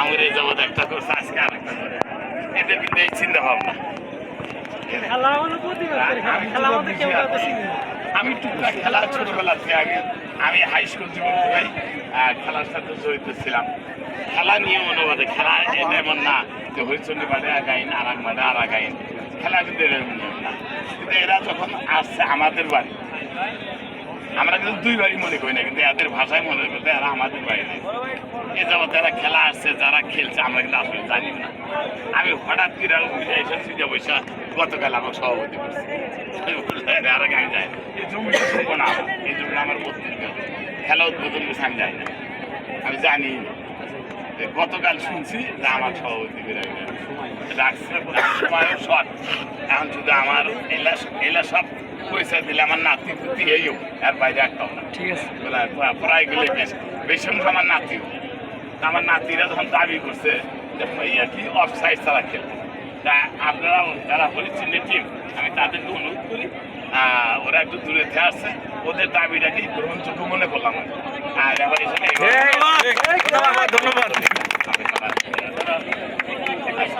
আমার এই জগৎ একটা করছে আজকে আর একটা করে এদের কিন্তু এই চিন্তা ভাবনা আমি টুকটাক খেলা ছোটবেলা থেকে আগে আমি হাই স্কুল জীবন থেকেই খেলার সাথে জড়িত ছিলাম। খেলা নিয়ে অনুবাদে খেলা এটা এমন না যে হরিচন্ডী মাঠে গাইন আর এক মাঠে আর গাইন, খেলা কিন্তু এরকম নিয়ম না। কিন্তু এরা যখন আসছে আমাদের বাড়ি, আমরা কিন্তু দুই বাড়ি মনে করি না, কিন্তু এদের ভাষায় মনে করতে এরা আমাদের বাড়ি নেই। এ যাবৎ এরা খেলা আসছে, যারা খেলছে আমরা কিন্তু আসলে জানি না। আমি হঠাৎ করে এসেছি যে বৈশা গতকাল আমার সভাপতি করছে আর গাড়ি যায় এই জমিটা শুনবো না, এই জমিটা আমার বস্তির খেলা উদ্বোধন করছে আমি যাই না, আমি জানি গতকাল শুনছি যে আমার সভাপতি রাখছে সময়ও শট। এখন শুধু আমার এলা সব পয়সা দিলে আমার নাতি পুতি এইও আর বাইরে একটাও না, ঠিক আছে প্রায় গেলে বেশি অংশ আমার নাতিও। আমার নাতিরা যখন দাবি করছে যে ভাইয়া কি অফসাইড ছাড়া খেলবে, তা আপনারা যারা পরিচ্ছন্ন টিম আমি তাদেরকে অনুরোধ করি, ওরা একটু দূরে থেকে আসছে, ওদের দাবিটাকে গ্রহণযোগ্য মনে করলাম। আর এবার এখানে